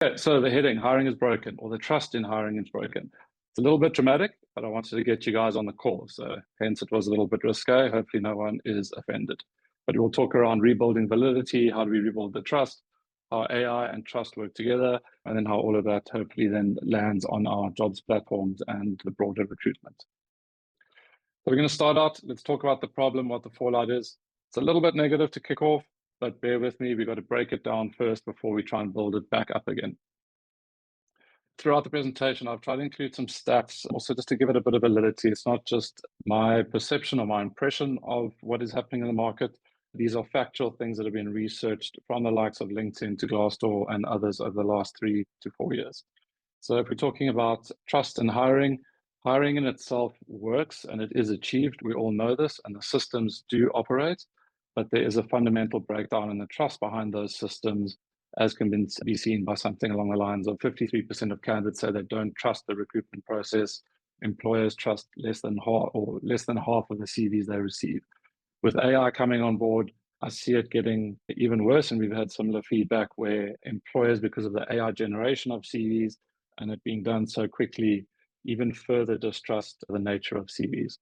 Okay, so the heading, hiring is broken, or the trust in hiring is broken. It's a little bit dramatic, but I wanted to get you guys on the call. So hence it was a little bit risque. Hopefully no one is offended. But we'll talk around rebuilding validity, how do we rebuild the trust, how AI and trust work together, and then how all of that hopefully then lands on our jobs platforms and the broader recruitment. So we're going to start out. Let's talk about the problem, what the fallout is. It's a little bit negative to kick off, but bear with me. We've got to break it down first before we try and build it back up again. Throughout the presentation, I've tried to include some stats, also just to give it a bit of validity. It's not just my perception or my impression of what is happening in the market. These are factual things that have been researched from the likes of LinkedIn to Glassdoor and others over the last 3 to 4 years. So if we're talking about trust and hiring, hiring in itself works and it is achieved. We all know this, and the systems do operate, but there is a fundamental breakdown in the trust behind those systems, as can be seen by something along the lines of 53% of candidates say they don't trust the recruitment process. Employers trust less than half of the CVs they receive. With AI coming on board, I see it getting even worse, and we've had similar feedback where employers, because of the AI generation of CVs and it being done so quickly, even further distrust the nature of CVs.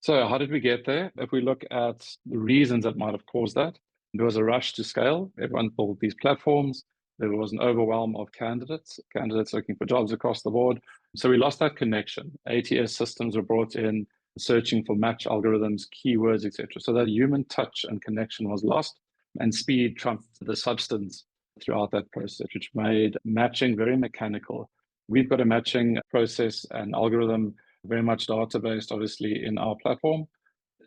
So how did we get there? If we look at the reasons that might have caused that, there was a rush to scale. Everyone built these platforms. There was an overwhelm of candidates looking for jobs across the board. So we lost that connection. ATS systems were brought in, searching for match algorithms, keywords, etc. So that human touch and connection was lost, and speed trumped the substance throughout that process, which made matching very mechanical. We've got a matching process and algorithm, very much data-based, obviously, in our platform.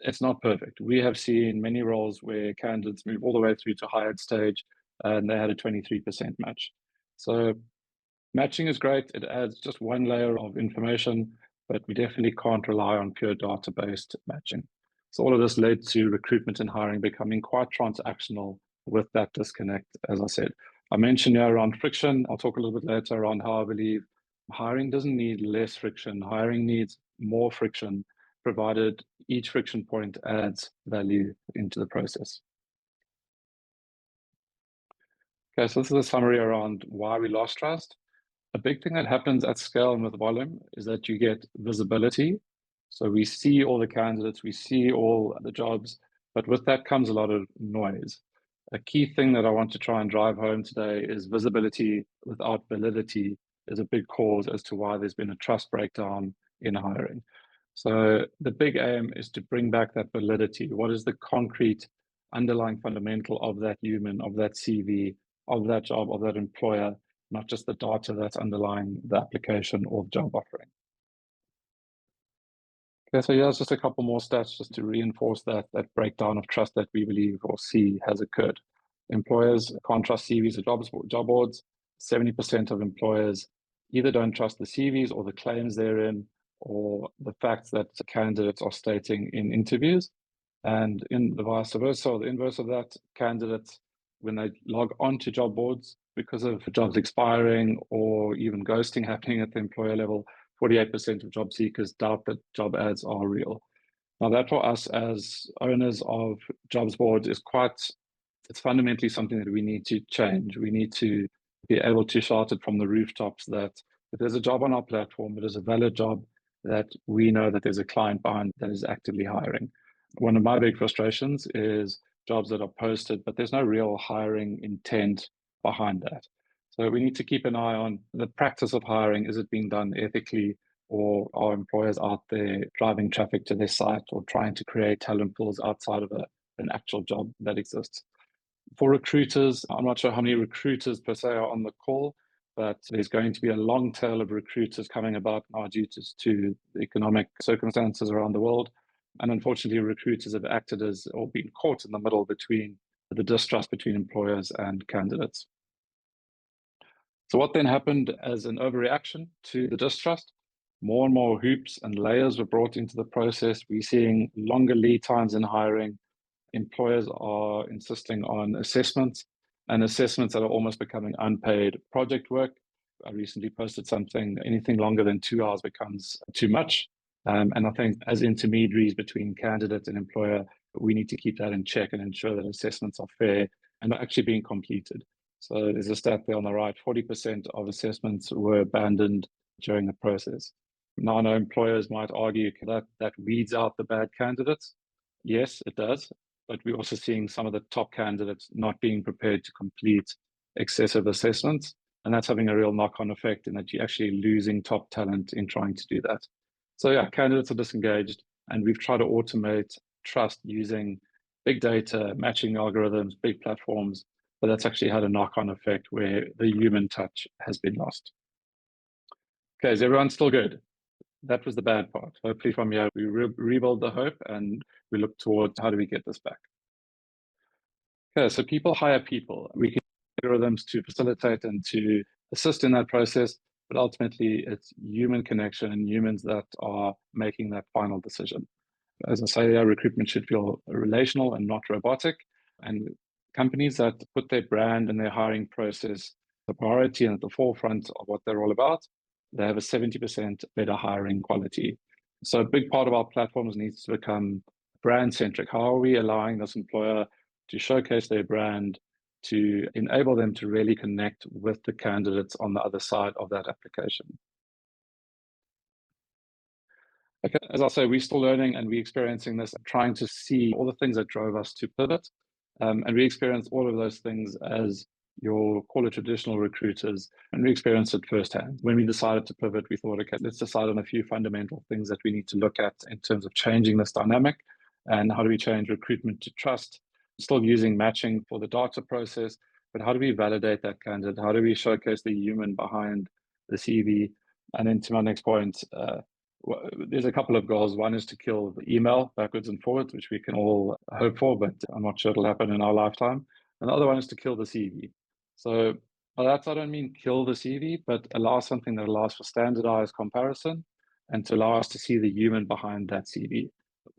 It's not perfect. We have seen many roles where candidates move all the way through to hired stage and they had a 23% match. So matching is great. It adds just one layer of information, but we definitely can't rely on pure data-based matching. So all of this led to recruitment and hiring becoming quite transactional with that disconnect, as I said. I mentioned here around friction. I'll talk a little bit later around how I believe hiring doesn't need less friction. Hiring needs more friction, provided each friction point adds value into the process. Okay, so this is a summary around why we lost trust. A big thing that happens at scale and with volume is that you get visibility. So we see all the candidates, we see all the jobs, but with that comes a lot of noise. A key thing that I want to try and drive home today is visibility without validity is a big cause as to why there's been a trust breakdown in hiring. So the big aim is to bring back that validity. What is the concrete underlying fundamental of that human, of that CV, of that job, of that employer, not just the data that's underlying the application or the job offering. Okay, so here's just a couple more stats just to reinforce that breakdown of trust that we believe or see has occurred. Employers can't trust CVs or job boards. 70% of employers either don't trust the CVs or the claims therein, or the facts that candidates are stating in interviews. And in the vice versa, or the inverse of that, candidates, when they log on to job boards, because of jobs expiring or even ghosting happening at the employer level, 48% of job seekers doubt that job ads are real. Now, that for us as owners of jobs boards is it's fundamentally something that we need to change. We need to be able to shout it from the rooftops that if there's a job on our platform, it is a valid job, that we know that there's a client behind that is actively hiring. One of my big frustrations is jobs that are posted, but there's no real hiring intent behind that. So we need to keep an eye on the practice of hiring. Is it being done ethically, or are employers out there driving traffic to their site or trying to create talent pools outside of an actual job that exists? For recruiters, I'm not sure how many recruiters per se are on the call, but there's going to be a long tail of recruiters coming about now due to the economic circumstances around the world. And unfortunately, recruiters have acted as or been caught in the middle between the distrust between employers and candidates. So what then happened as an overreaction to the distrust? More and more hoops and layers were brought into the process. We're seeing longer lead times in hiring. Employers are insisting on assessments, and assessments that are almost becoming unpaid project work. I recently posted something, anything longer than 2 hours becomes too much. And I think as intermediaries between candidate and employer, we need to keep that in check and ensure that assessments are fair and are actually being completed. So there's a stat there on the right, 40% of assessments were abandoned during the process. Now, I know employers might argue that that weeds out the bad candidates. Yes, it does. But we're also seeing some of the top candidates not being prepared to complete excessive assessments. And that's having a real knock-on effect in that you're actually losing top talent in trying to do that. So yeah, candidates are disengaged, and we've tried to automate trust using big data, matching algorithms, big platforms, but that's actually had a knock-on effect where the human touch has been lost. Okay, is everyone still good? That was the bad part. Hopefully from here, we rebuild the hope and we look towards how do we get this back. Okay, so people hire people. We can use algorithms to facilitate and to assist in that process, but ultimately it's human connection and humans that are making that final decision. As I say, recruitment should feel relational and not robotic. And companies that put their brand and their hiring process the priority and at the forefront of what they're all about, they have a 70% better hiring quality. So a big part of our platforms needs to become brand centric. How are we allowing this employer to showcase their brand, to enable them to really connect with the candidates on the other side of that application? Okay, as I say, we're still learning and we're experiencing this, trying to see all the things that drove us to pivot. And we experienced all of those things as your call it traditional recruiters, and we experienced it firsthand. When we decided to pivot, we thought, okay, let's decide on a few fundamental things that we need to look at in terms of changing this dynamic. And how do we change recruitment to trust? Still using matching for the data process, but how do we validate that candidate? How do we showcase the human behind the CV? And then to my next point, there's a couple of goals. One is to kill the email backwards and forwards, which we can all hope for, but I'm not sure it'll happen in our lifetime. And the other one is to kill the CV. So by that, I don't mean kill the CV, but allow something that allows for standardized comparison and to allow us to see the human behind that CV.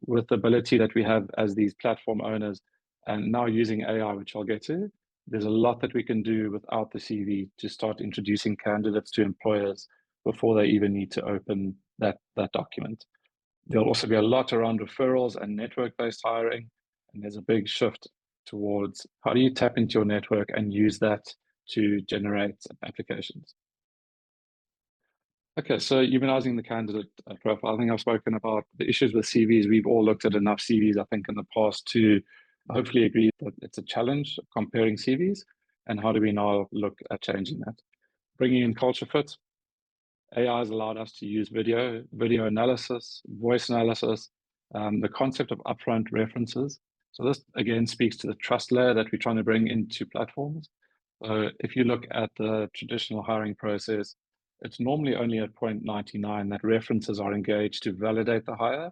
With the ability that we have as these platform owners and now using AI, which I'll get to, there's a lot that we can do without the CV to start introducing candidates to employers before they even need to open that document. There'll also be a lot around referrals and network-based hiring, and there's a big shift towards how do you tap into your network and use that to generate applications. Okay, so humanizing the candidate profile. I think I've spoken about the issues with CVs. We've all looked at enough CVs, I think, in the past to hopefully agree that it's a challenge comparing CVs, and how do we now look at changing that? Bringing in culture fit. AI has allowed us to use video analysis, voice analysis, the concept of upfront references. So this, again, speaks to the trust layer that we're trying to bring into platforms. So if you look at the traditional hiring process, it's normally only at point 99 that references are engaged to validate the hire.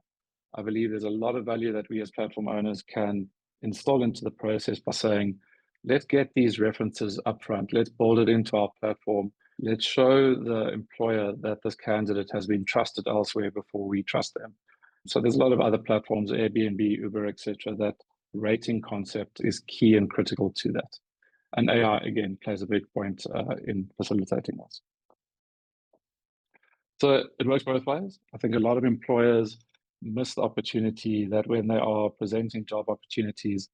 I believe there's a lot of value that we as platform owners can install into the process by saying, let's get these references upfront. Let's build it into our platform. Let's show the employer that this candidate has been trusted elsewhere before we trust them. So there's a lot of other platforms, Airbnb, Uber, etc., that rating concept is key and critical to that. And AI, again, plays a big point in facilitating this. So it works both ways. I think a lot of employers miss the opportunity that when they are presenting job opportunities,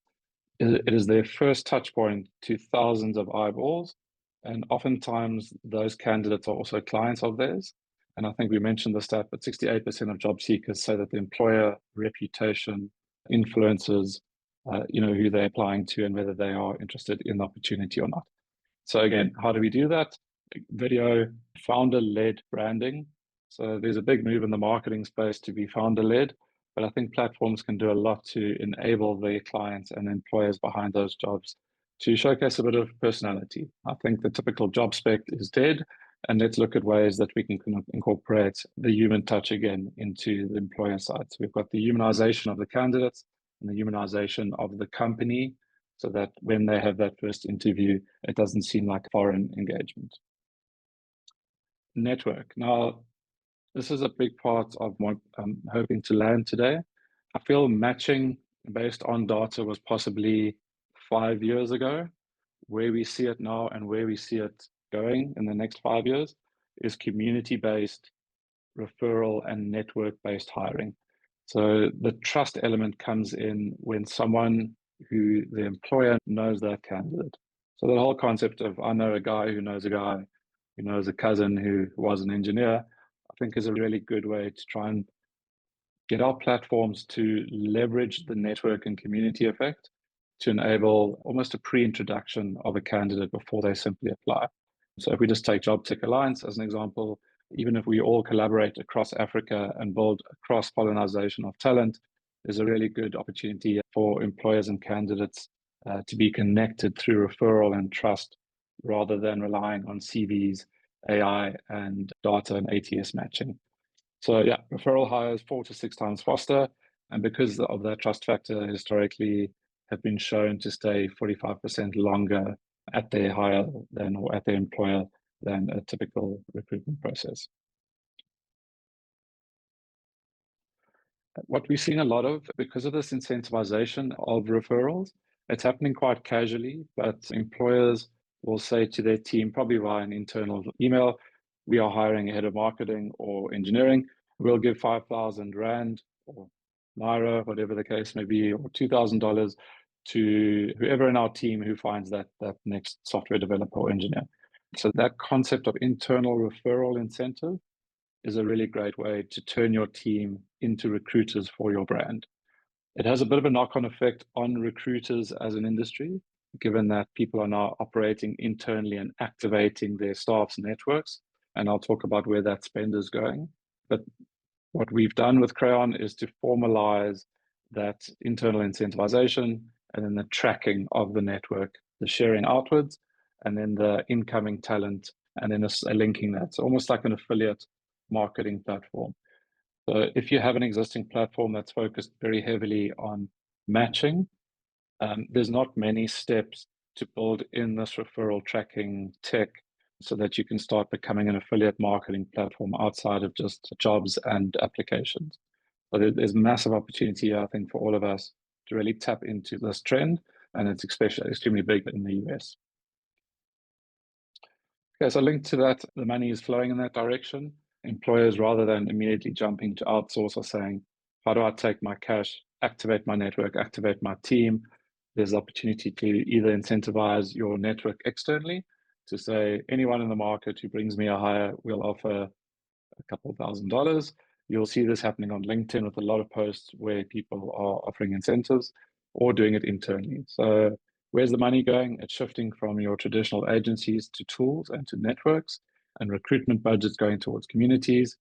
it is their first touch point to thousands of eyeballs. And oftentimes those candidates are also clients of theirs. And I think we mentioned the stat, but 68% of job seekers say that the employer reputation influences who they're applying to and whether they are interested in the opportunity or not. So again, how do we do that? Video, founder-led branding. So there's a big move in the marketing space to be founder-led, but I think platforms can do a lot to enable their clients and employers behind those jobs to showcase a bit of personality. I think the typical job spec is dead, and let's look at ways that we can incorporate the human touch again into the employer side. So we've got the humanization of the candidates and the humanization of the company, so that when they have that first interview, it doesn't seem like foreign engagement. Network. Now, this is a big part of what I'm hoping to land today. I feel matching based on data was possibly 5 years ago. Where we see it now and where we see it going in the next 5 years is community-based referral and network-based hiring. So the trust element comes in when someone who the employer knows that candidate. So the whole concept of I know a guy who knows a guy who knows a cousin who was an engineer, I think is a really good way to try and get our platforms to leverage the network and community effect to enable almost a pre-introduction of a candidate before they simply apply. So if we just take Jobtech Alliance as an example, even if we all collaborate across Africa and build a cross-pollination of talent, there's a really good opportunity for employers and candidates to be connected through referral and trust rather than relying on CVs, AI, and data and ATS matching. So yeah, referral hires 4 to 6 times faster. And because of that trust factor, historically have been shown to stay 45% longer at their hire than or at their employer than a typical recruitment process. What we've seen a lot of, because of this incentivization of referrals, it's happening quite casually, but employers will say to their team, probably via an internal email, we are hiring a head of marketing or engineering. We'll give 5,000 Rand or Naira, whatever the case may be, or $2,000 to whoever in our team who finds that next software developer or engineer. So that concept of internal referral incentive is a really great way to turn your team into recruiters for your brand. It has a bit of a knock-on effect on recruiters as an industry, given that people are now operating internally and activating their staff's networks. And I'll talk about where that spend is going. But what we've done with Crayon is to formalize that internal incentivization and then the tracking of the network, the sharing outwards, and then the incoming talent, and then a linking that. So almost like an affiliate marketing platform. So if you have an existing platform that's focused very heavily on matching, there's not many steps to build in this referral tracking tech so that you can start becoming an affiliate marketing platform outside of just jobs and applications. But there's massive opportunity, I think, for all of us to really tap into this trend, and it's especially extremely big in the US. Okay, so linked to that, the money is flowing in that direction. Employers, rather than immediately jumping to outsource, are saying, how do I take my cash, activate my network, activate my team? There's opportunity to either incentivize your network externally to say, anyone in the market who brings me a hire, we'll offer a couple $1,000s. You'll see this happening on LinkedIn with a lot of posts where people are offering incentives or doing it internally. So where's the money going? It's shifting from your traditional agencies to tools and to networks, and recruitment budgets going towards communities.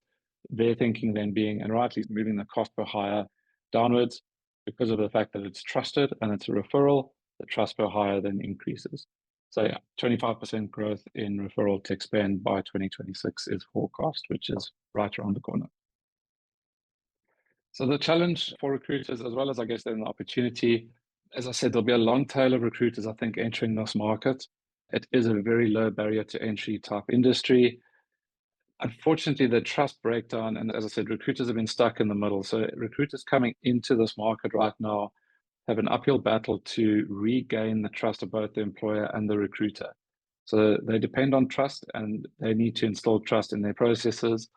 Their thinking then being, and rightly, moving the cost per hire downwards because of the fact that it's trusted and it's a referral. The trust per hire then increases. So yeah, 25% growth in referral tech spend by 2026 is forecast, which is right around the corner. So the challenge for recruiters, as well as I guess then the opportunity, as I said, there'll be a long tail of recruiters, I think, entering this market. It is a very low barrier to entry type industry. Unfortunately, the trust breakdown, and as I said, recruiters have been stuck in the middle. So recruiters coming into this market right now have an uphill battle to regain the trust of both the employer and the recruiter. So they depend on trust and they need to instill trust in their processes.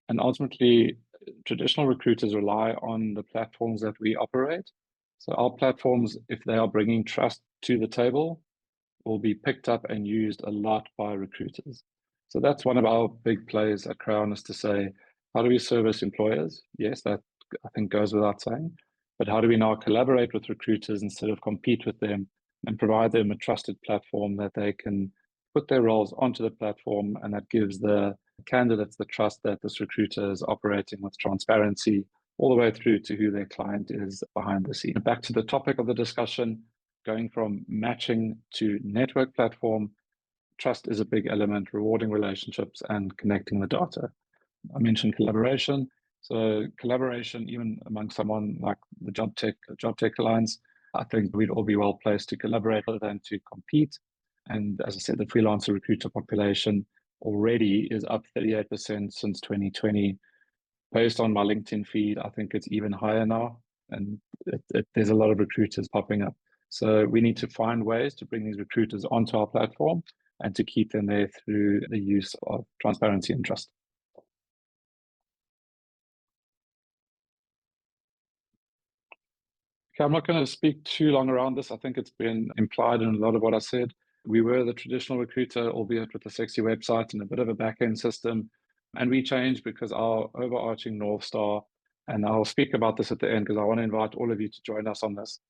And ultimately, traditional recruiters rely on the platforms that we operate. So our platforms, if they are bringing trust to the table, will be picked up and used a lot by recruiters. So that's one of our big plays at Crayon, is to say, how do we service employers? Yes, that I think goes without saying. But how do we now collaborate with recruiters instead of compete with them and provide them a trusted platform that they can put their roles onto the platform, and that gives the candidates the trust that this recruiter is operating with transparency all the way through to who their client is behind the scene. Back to the topic of the discussion, going from matching to network platform, trust is a big element, rewarding relationships and connecting the data. I mentioned collaboration. So collaboration, even among someone like the Jobtech Alliance, I think we'd all be well placed to collaborate rather than to compete. And as I said, the freelancer recruiter population already is up 38% since 2020. Based on my LinkedIn feed, I think it's even higher now. And there's a lot of recruiters popping up. So we need to find ways to bring these recruiters onto our platform and to keep them there through the use of transparency and trust. Okay, I'm not going to speak too long around this. I think it's been implied in a lot of what I said. We were the traditional recruiter, albeit with a sexy website and a bit of a back-end system. And we changed because our overarching North Star, and I'll speak about this at the end because I want to invite all of you to join us on this,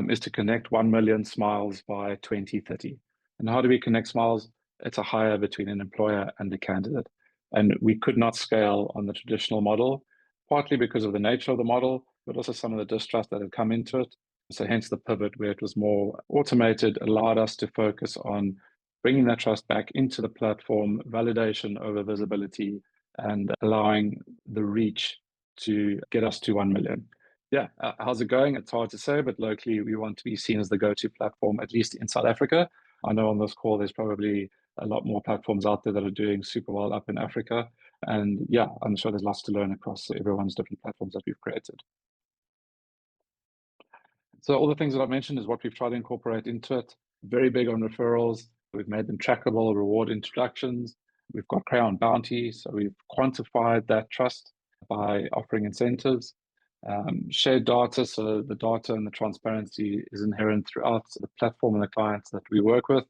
is to connect 1 million smiles by 2030. And how do we connect smiles? It's a hire between an employer and a candidate. And we could not scale on the traditional model, partly because of the nature of the model, but also some of the distrust that had come into it. So hence the pivot where it was more automated, allowed us to focus on bringing that trust back into the platform, validation over visibility, and allowing the reach to get us to 1 million. Yeah, how's it going? It's hard to say, but locally we want to be seen as the go-to platform, at least in South Africa. I know on this call there's probably a lot more platforms out there that are doing super well up in Africa. And yeah, I'm sure there's lots to learn across everyone's different platforms that we've created. So all the things that I've mentioned is what we've tried to incorporate into it. Very big on referrals. We've made them trackable, reward introductions. We've got Crayon bounty, so we've quantified that trust by offering incentives. Shared data, so the data and the transparency is inherent throughout the platform and the clients that we work with.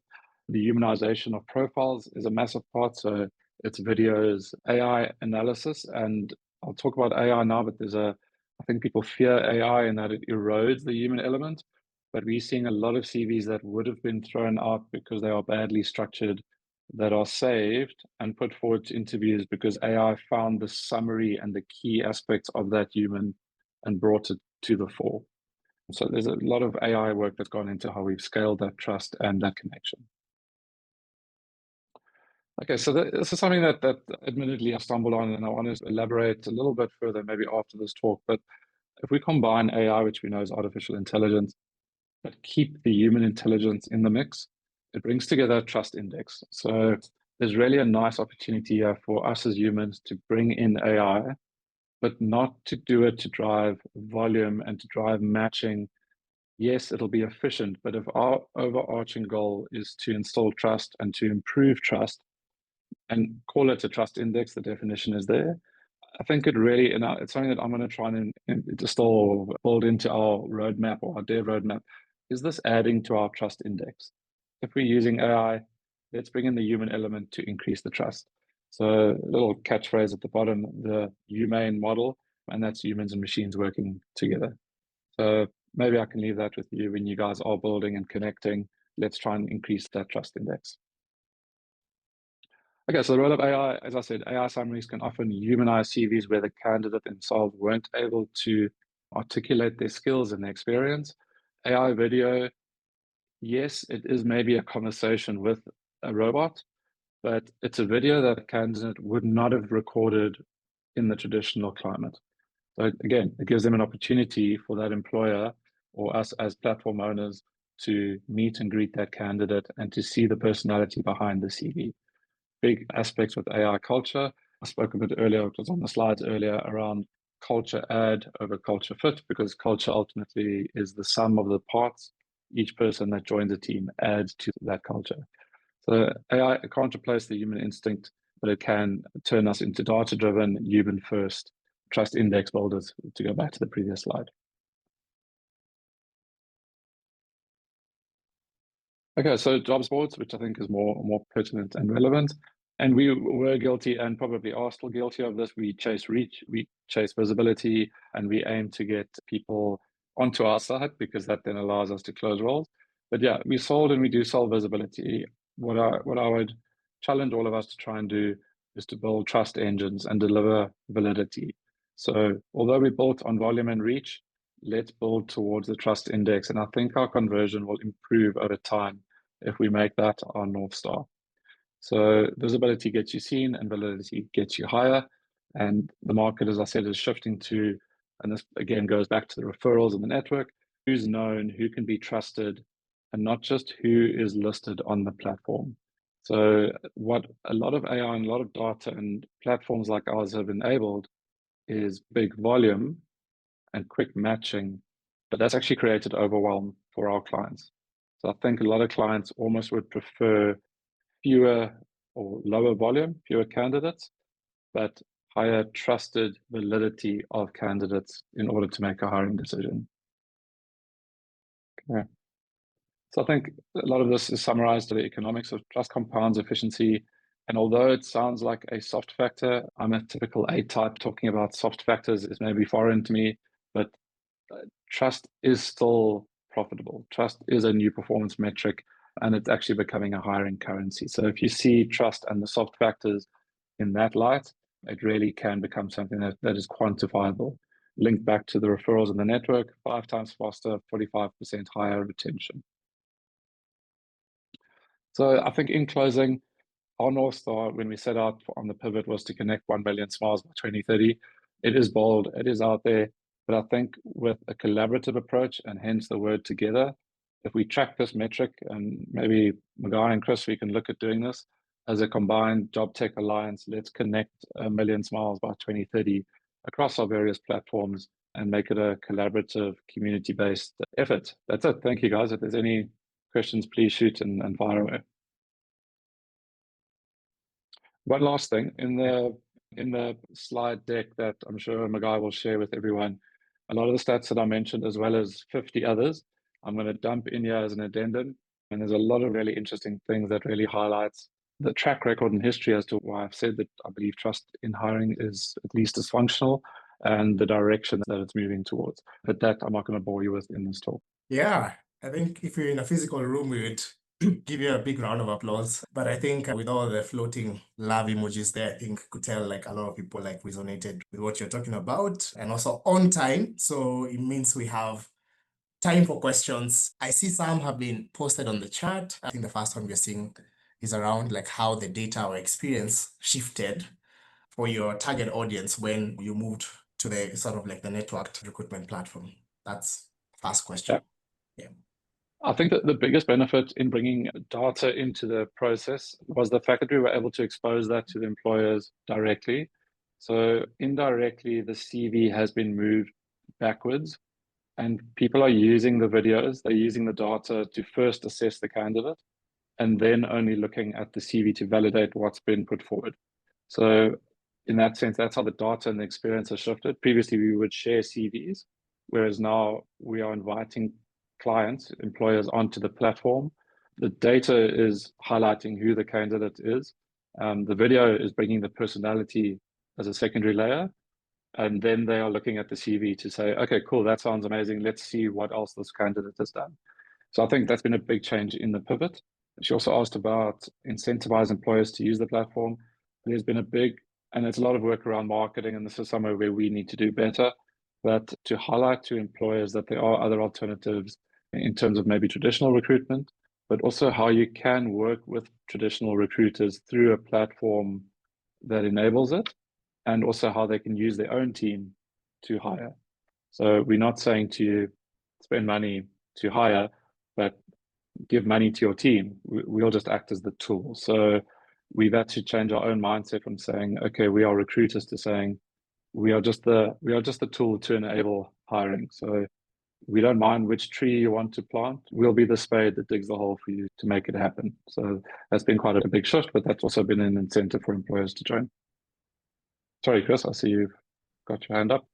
The humanization of profiles is a massive part, so it's videos, AI analysis, and I'll talk about AI now, but I think people fear AI and that it erodes the human element, but we're seeing a lot of CVs that would have been thrown out because they are badly structured, that are saved and put forward to interviews because AI found the summary and the key aspects of that human and brought it to the fore. So there's a lot of AI work that's gone into how we've scaled that trust and that connection. Okay, so this is something that admittedly I stumbled on, and I want to elaborate a little bit further maybe after this talk. But if we combine AI, which we know is artificial intelligence, but keep the human intelligence in the mix, it brings together a trust index. So there's really a nice opportunity here for us as humans to bring in AI, but not to do it to drive volume and to drive matching. Yes, it'll be efficient, but if our overarching goal is to instill trust and to improve trust and call it a trust index, the definition is there. I think it really, and it's something that I'm going to try and distill, build into our roadmap or our dev roadmap. Is this adding to our trust index? If we're using AI, let's bring in the human element to increase the trust. So a little catchphrase at the bottom, the humane model, and that's humans and machines working together. So maybe I can leave that with you when you guys are building and connecting. Let's try and increase that trust index. Okay, so the role of AI, as I said, AI summaries can often humanize CVs where the candidate themselves weren't able to articulate their skills and their experience. AI video, yes, it is maybe a conversation with a robot, but it's a video that a candidate would not have recorded in the traditional climate. So again, it gives them an opportunity for that employer or us as platform owners to meet and greet that candidate and to see the personality behind the CV. Big aspects with AI culture. I spoke a bit earlier, it was on the slides earlier, around culture add over culture fit, because culture ultimately is the sum of the parts. Each person that joins a team adds to that culture. So AI can't replace the human instinct, but it can turn us into data-driven, human-first trust index builders, to go back to the previous slide. Okay, so jobs boards, which I think is more pertinent and relevant. And we were guilty and probably are still guilty of this. We chase reach, we chase visibility, and we aim to get people onto our site because that then allows us to close roles. But yeah, we sold and we do sell visibility. What I would challenge all of us to try and do is to build trust engines and deliver validity. So although we built on volume and reach, let's build towards the trust index. And I think our conversion will improve over time if we make that our North Star. So visibility gets you seen and validity gets you higher. And the market, as I said, is shifting to, and this again goes back to the referrals and the network, who's known, who can be trusted, and not just who is listed on the platform. So what a lot of AI and a lot of data and platforms like ours have enabled is big volume and quick matching, but that's actually created overwhelm for our clients. So I think a lot of clients almost would prefer fewer or lower volume, fewer candidates, but higher trusted validity of candidates in order to make a hiring decision. Okay. So I think a lot of this is summarized to the economics of trust compounds efficiency. And although it sounds like a soft factor, I'm a typical A type. Talking about soft factors is maybe foreign to me, but trust is still profitable. Trust is a new performance metric, and it's actually becoming a hiring currency. So if you see trust and the soft factors in that light, it really can become something that is quantifiable. Linked back to the referrals in the network, 5 times faster, 45% higher retention. So I think in closing, our North Star when we set out on the pivot was to connect 1 million smiles by 2030. It is bold, it is out there, but I think with a collaborative approach and hence the word together, if we track this metric and maybe Maguire and Chris, we can look at doing this as a combined Jobtech Alliance, let's connect 1 million smiles by 2030 across our various platforms and make it a collaborative, community-based effort. That's it. Thank you, guys. If there's any questions, please shoot and fire away. One last thing in the slide deck that I'm sure Maguire will share with everyone, a lot of the stats that I mentioned, as well as 50 others, I'm going to dump in here as an addendum. And there's a lot of really interesting things that really highlights the track record and history as to why I've said that I believe trust in hiring is at least dysfunctional and the direction that it's moving towards. But that I'm not going to bore you with in this talk. Yeah, I think if you're in a physical room, we would give you a big round of applause. But I think with all the floating love emojis there, I think could tell like a lot of people like resonated with what you're talking about and also on time. So it means we have time for questions. I see some have been posted on the chat. I think the first one we're seeing is around like how the data or experience shifted for your target audience when you moved to the sort of like the networked recruitment platform. That's first question. Yeah. I think that the biggest benefit in bringing data into the process was the fact that we were able to expose that to the employers directly. So indirectly, the CV has been moved backwards and people are using the videos, they're using the data to first assess the candidate and then only looking at the CV to validate what's been put forward. So in that sense, that's how the data and the experience has shifted. Previously, we would share CVs, whereas now we are inviting clients, employers onto the platform. The data is highlighting who the candidate is. The video is bringing the personality as a secondary layer. And then they are looking at the CV to say, okay, cool, that sounds amazing. Let's see what else this candidate has done. So I think that's been a big change in the pivot. She also asked about incentivize employers to use the platform. There's been a big, and there's a lot of work around marketing, and this is somewhere where we need to do better. But to highlight to employers that there are other alternatives in terms of maybe traditional recruitment, but also how you can work with traditional recruiters through a platform that enables it, and also how they can use their own team to hire. So we're not saying to you, spend money to hire, but give money to your team. We'll just act as the tool. So we've had to change our own mindset from saying, okay, we are recruiters to saying we are just the tool to enable hiring. So we don't mind which tree you want to plant. We'll be the spade that digs the hole for you to make it happen. So that's been quite a big shift, but that's also been an incentive for employers to join. Sorry, Chris, I see you've got your hand up.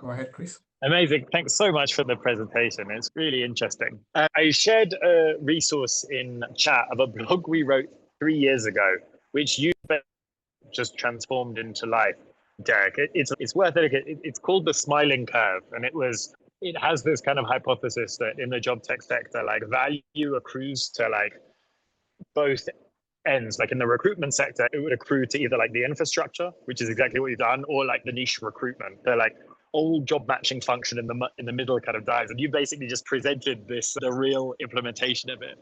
Go ahead, Chris. Amazing. Thanks so much for the presentation. It's really interesting. I shared a resource in chat of a blog we wrote 3 years ago, which you just transformed into life, Derek. It's worth it. It's called the smiling curve. And it has this kind of hypothesis that in the job tech sector, like value accrues to like both ends. Like in the recruitment sector, it would accrue to either like the infrastructure, which is exactly what you've done, or like the niche recruitment. They're like all job matching function in the middle kind of dies. And you basically just presented the real implementation of it.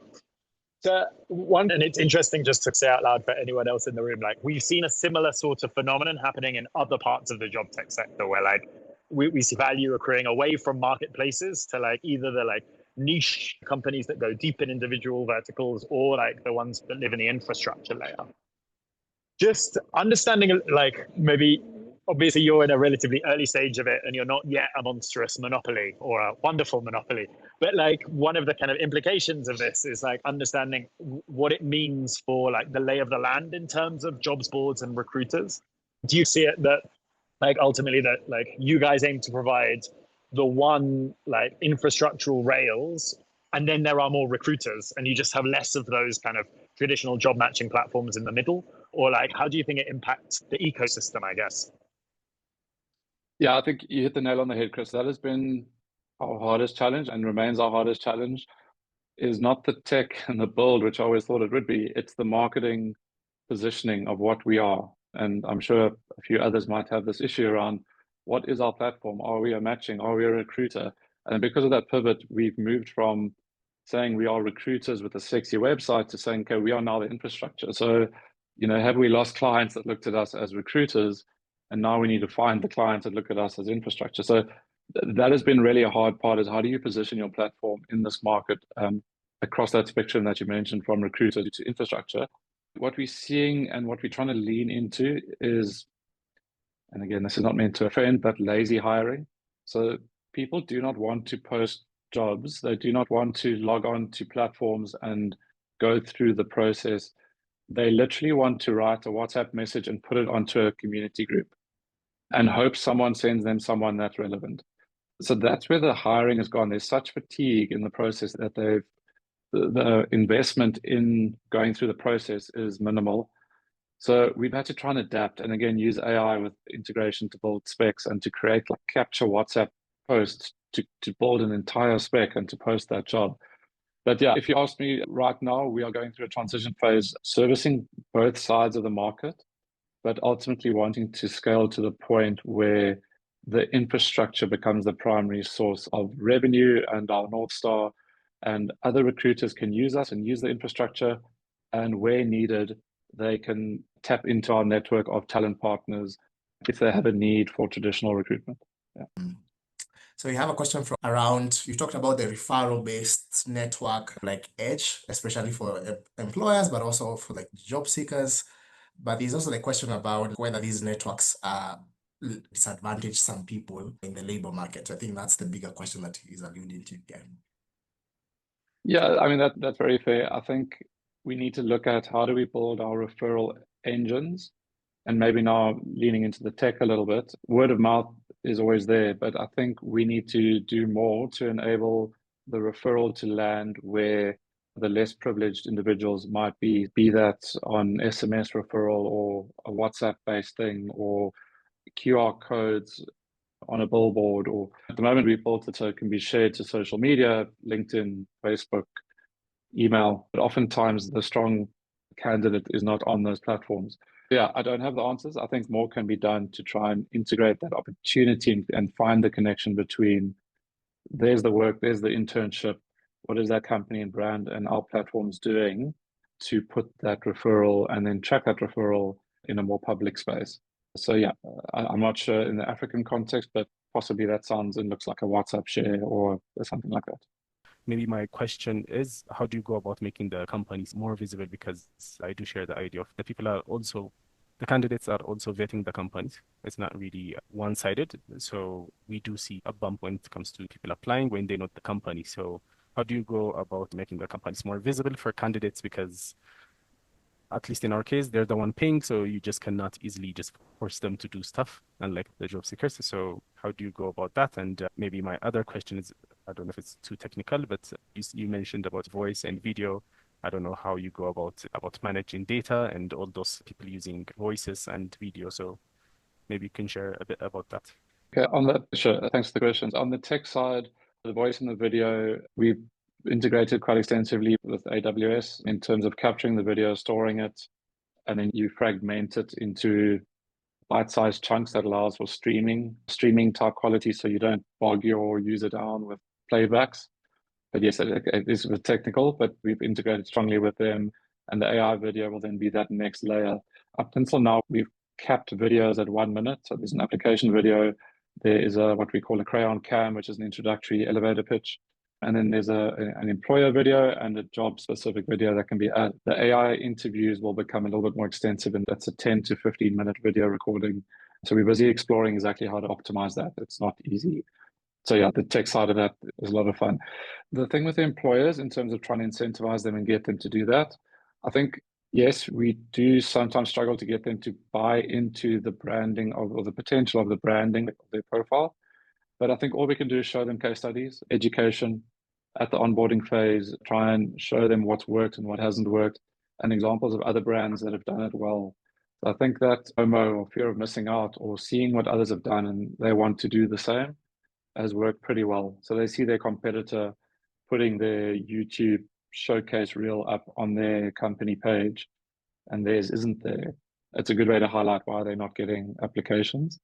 So and it's interesting just to say out loud for anyone else in the room, like we've seen a similar sort of phenomenon happening in other parts of the job tech sector where like we see value accruing away from marketplaces to like either the like niche companies that go deep in individual verticals or like the ones that live in the infrastructure layer. Just understanding like maybe obviously you're in a relatively early stage of it and you're not yet a monstrous monopoly or a wonderful monopoly, but like one of the kind of implications of this is like understanding what it means for like the lay of the land in terms of jobs boards and recruiters. Do you see it that like ultimately that like you guys aim to provide the one like infrastructural rails and then there are more recruiters, and you just have less of those kind of traditional job matching platforms in the middle? Or like, how do you think it impacts the ecosystem, I guess? Yeah, I think you hit the nail on the head, Chris. That has been our hardest challenge and remains our hardest challenge, is not the tech and the build, which I always thought it would be. It's the marketing positioning of what we are. And I'm sure a few others might have this issue around what is our platform? Are we a matching? Are we a recruiter? And because of that pivot, we've moved from saying we are recruiters with a sexy website to saying, okay, we are now the infrastructure. So, have we lost clients that looked at us as recruiters? And now we need to find the clients that look at us as infrastructure. So that has been really a hard part, is how do you position your platform in this market across that spectrum that you mentioned, from recruiter to infrastructure. What we're seeing and what we're trying to lean into is, and again, this is not meant to offend, but lazy hiring. So people do not want to post jobs. They do not want to log on to platforms and go through the process. They literally want to write a WhatsApp message and put it onto a community group and hope someone sends them someone that's relevant. So that's where the hiring has gone. There's such fatigue in the process that the investment in going through the process is minimal. So we've had to try and adapt, and again, use AI with integration to build specs and to create, like, capture WhatsApp posts to build an entire spec and to post that job. But yeah, if you ask me right now, we are going through a transition phase, servicing both sides of the market, but ultimately wanting to scale to the point where the infrastructure becomes the primary source of revenue and our North Star, and other recruiters can use us and use the infrastructure, and where needed, they can tap into our network of talent partners if they have a need for traditional recruitment. Yeah. So you have a question from around, you talked about the referral-based network, like Edge, especially for employers, but also for like job seekers. But there's also the question about whether these networks disadvantage some people in the labor market. So I think that's the bigger question that he's alluding to again. Yeah, I mean, that's very fair. I think we need to look at how do we build our referral engines, and maybe now leaning into the tech a little bit. Word of mouth is always there, but I think we need to do more to enable the referral to land where the less privileged individuals might be that on SMS referral or a WhatsApp-based thing or QR codes on a billboard, or at the moment we've built it so it can be shared to social media, LinkedIn, Facebook, email, but oftentimes the strong candidate is not on those platforms. Yeah, I don't have the answers. I think more can be done to try and integrate that opportunity and find the connection between there's the work, there's the internship, what is that company and brand and our platforms doing to put that referral and then track that referral in a more public space. So yeah, I'm not sure in the African context, but possibly that sounds and looks like a WhatsApp share or something like that. Maybe my question is, how do you go about making the companies more visible? Because I do share the idea of the people are also, the candidates are also vetting the companies. It's not really one-sided. So we do see a bump when it comes to people applying when they know the company. So how do you go about making the companies more visible for candidates? Because at least in our case, they're the one paying, so you just cannot easily just force them to do stuff, unlike the job seekers. So how do you go about that? And maybe my other question is, I don't know if it's too technical, but you mentioned about voice and video. I don't know how you go about managing data and all those people using voices and video. So maybe you can share a bit about that. Okay, on that, sure. Thanks for the questions. On the tech side, the voice and the video, we've integrated quite extensively with AWS in terms of capturing the video, storing it, and then you fragment it into bite-sized chunks that allows for streaming type quality, so you don't bog your user down with playbacks. But yes, it is a bit technical, but we've integrated strongly with them, and the AI video will then be that next layer. Up until now, we've capped videos at 1 minute. So there's an application video. There is what we call a Crayon cam, which is an introductory elevator pitch. And then there's an employer video and a job-specific video that can be added. The AI interviews will become a little bit more extensive, and that's a 10 to 15-minute video recording. So we're busy exploring exactly how to optimize that. It's not easy. So yeah, the tech side of that is a lot of fun. The thing with the employers in terms of trying to incentivize them and get them to do that, I think, yes, we do sometimes struggle to get them to buy into the branding or the potential of the branding of their profile. But I think all we can do is show them case studies, education, at the onboarding phase, try and show them what's worked and what hasn't worked, and examples of other brands that have done it well. So I think that FOMO, or fear of missing out, or seeing what others have done and they want to do the same, has worked pretty well. So they see their competitor putting their YouTube showcase reel up on their company page and theirs isn't there. It's a good way to highlight why they're not getting applications.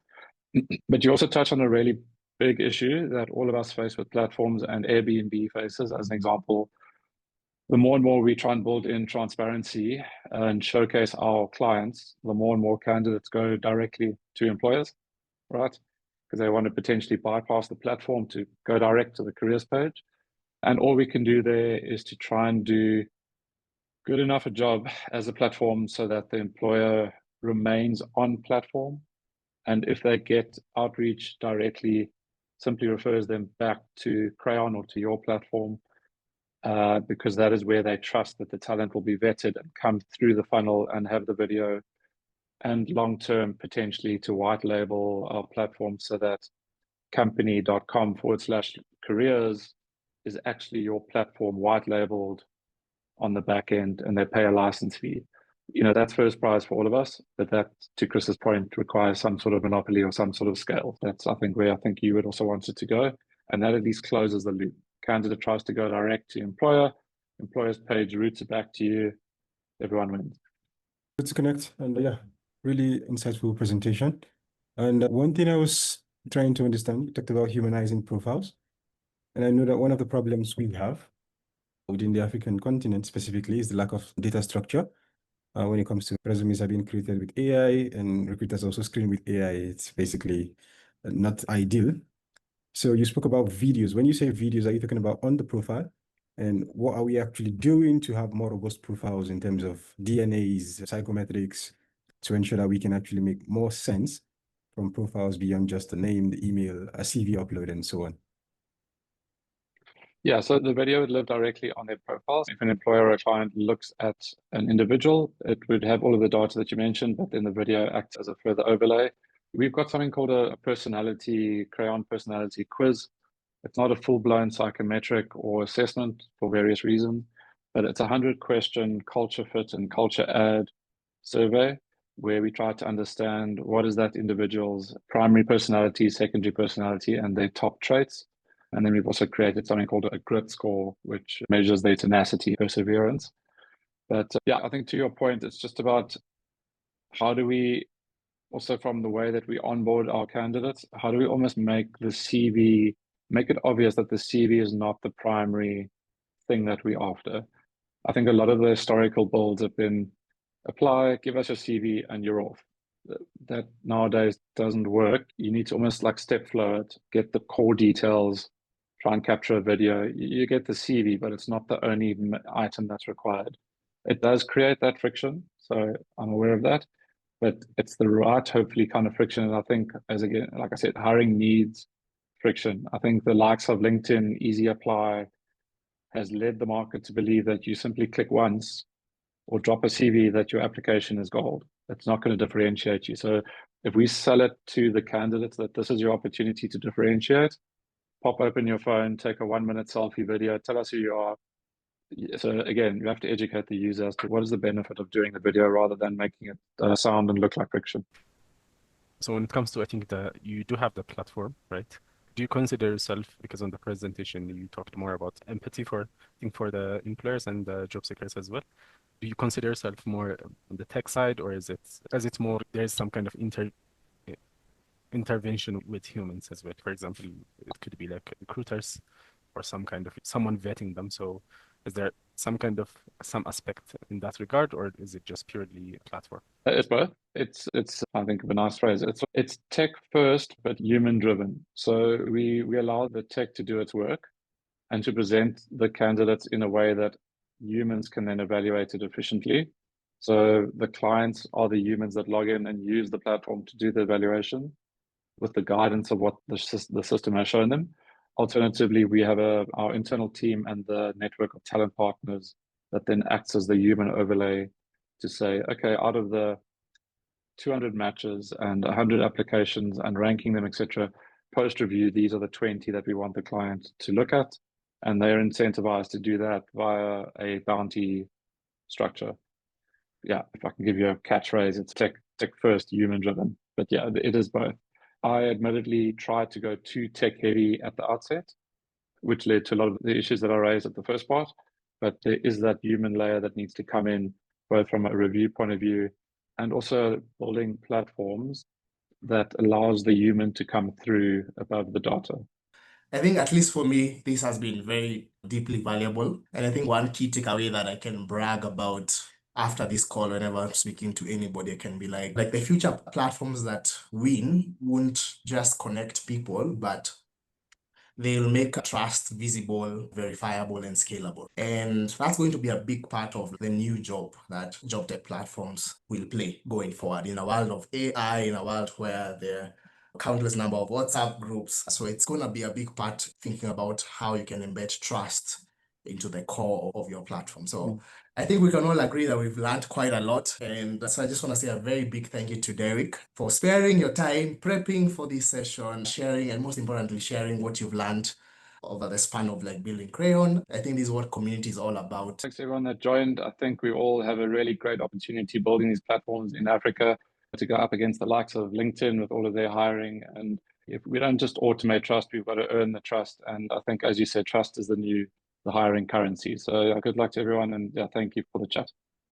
But you also touch on a really big issue that all of us face with platforms, and Airbnb faces as an example. The more and more we try and build in transparency and showcase our clients, the more and more candidates go directly to employers, right? Because they want to potentially bypass the platform to go direct to the careers page. And all we can do there is to try and do good enough a job as a platform so that the employer remains on platform. And if they get outreach directly, simply refers them back to Crayon or to your platform, because that is where they trust that the talent will be vetted and come through the funnel and have the video, and long-term potentially to white label our platform so that company.com/careers is actually your platform white labeled on the back end, and they pay a license fee. That's first prize for all of us, but that, to Chris's point, requires some sort of monopoly or some sort of scale. That's, I think, where I think you would also want it to go. And that at least closes the loop. Candidate tries to go direct to employer, employer's page routes it back to you, everyone wins. Let's connect. And yeah, really insightful presentation. And one thing I was trying to understand, you talked about humanizing profiles. And I know that one of the problems we have within the African continent specifically is the lack of data structure. When it comes to resumes are being created with AI and recruiters also screen with AI, it's basically not ideal. So you spoke about videos. When you say videos, are you talking about on the profile? And what are we actually doing to have more robust profiles in terms of DNAs, psychometrics, to ensure that we can actually make more sense from profiles beyond just the name, the email, a CV upload, and so on? Yeah, so the video would live directly on their profiles. If an employer or a client looks at an individual, it would have all of the data that you mentioned, but then the video acts as a further overlay. We've got something called a Crayon personality quiz. It's not a full-blown psychometric or assessment for various reasons, but it's a 100-question culture fit and culture add survey where we try to understand what is that individual's primary personality, secondary personality, and their top traits. And then we've also created something called a grit score, which measures their tenacity, perseverance. But yeah, I think to your point, it's just about how do we also, from the way that we onboard our candidates, how do we almost make the CV, make it obvious that the CV is not the primary thing that we're after. I think a lot of the historical builds have been apply, give us your CV, and you're off. That nowadays doesn't work. You need to almost like step flow it, get the core details, try and capture a video. You get the CV, but it's not the only item that's required. It does create that friction, so I'm aware of that, but it's the right, hopefully, kind of friction. And I think, as again, like I said, hiring needs friction. I think the likes of LinkedIn, Easy Apply, has led the market to believe that you simply click once or drop a CV, that your application is gold. It's not going to differentiate you. So if we sell it to the candidates that this is your opportunity to differentiate, pop open your phone, take a 1-minute selfie video, tell us who you are. So again, you have to educate the user as to what is the benefit of doing the video rather than making it sound and look like friction. So when it comes to, I think that you do have the platform, right? Do you consider yourself, because on the presentation you talked more about empathy for, I think, for the employers and the job seekers as well. Do you consider yourself more on the tech side, or is it more there's some kind of intervention with humans as well? For example, it could be like recruiters or someone vetting them. So is there some aspect in that regard, or is it just purely a platform? It's both. It's I think of a nice phrase. It's tech first, but human driven. So we allow the tech to do its work and to present the candidates in a way that humans can then evaluate it efficiently. So the clients are the humans that log in and use the platform to do the evaluation with the guidance of what the system has shown them. Alternatively, we have our internal team and the network of talent partners that then acts as the human overlay to say, okay, out of the 200 matches and 100 applications and ranking them, etc., post-review, these are the 20 that we want the client to look at. and they're incentivized to do that via a bounty structure. Yeah, if I can give you a catchphrase, it's tech first, human driven. But yeah, it is both. I admittedly tried to go too tech heavy at the outset, which led to a lot of the issues that I raised at the first part. But there is that human layer that needs to come in, both from a review point of view and also building platforms that allows the human to come through above the data. I think, at least for me, this has been very deeply valuable. And I think one key takeaway that I can brag about after this call, whenever I'm speaking to anybody, I can be like the future platforms that win won't just connect people, but they'll make trust visible, verifiable, and scalable. And that's going to be a big part of the new job that Jobtech platforms will play going forward in a world of AI, in a world where there are countless number of WhatsApp groups. So it's going to be a big part thinking about how you can embed trust into the core of your platform. So I think we can all agree that we've learned quite a lot. And so I just want to say a very big thank you to Derek for sparing your time, prepping for this session, sharing, and most importantly, sharing what you've learned over the span of building Crayon. I think this is what community is all about. Thanks everyone that joined. I think we all have a really great opportunity building these platforms in Africa to go up against the likes of LinkedIn with all of their hiring. And if we don't just automate trust, we've got to earn the trust. And I think, as you said, trust is the hiring currency. So good luck to everyone. And yeah, thank you for the chat.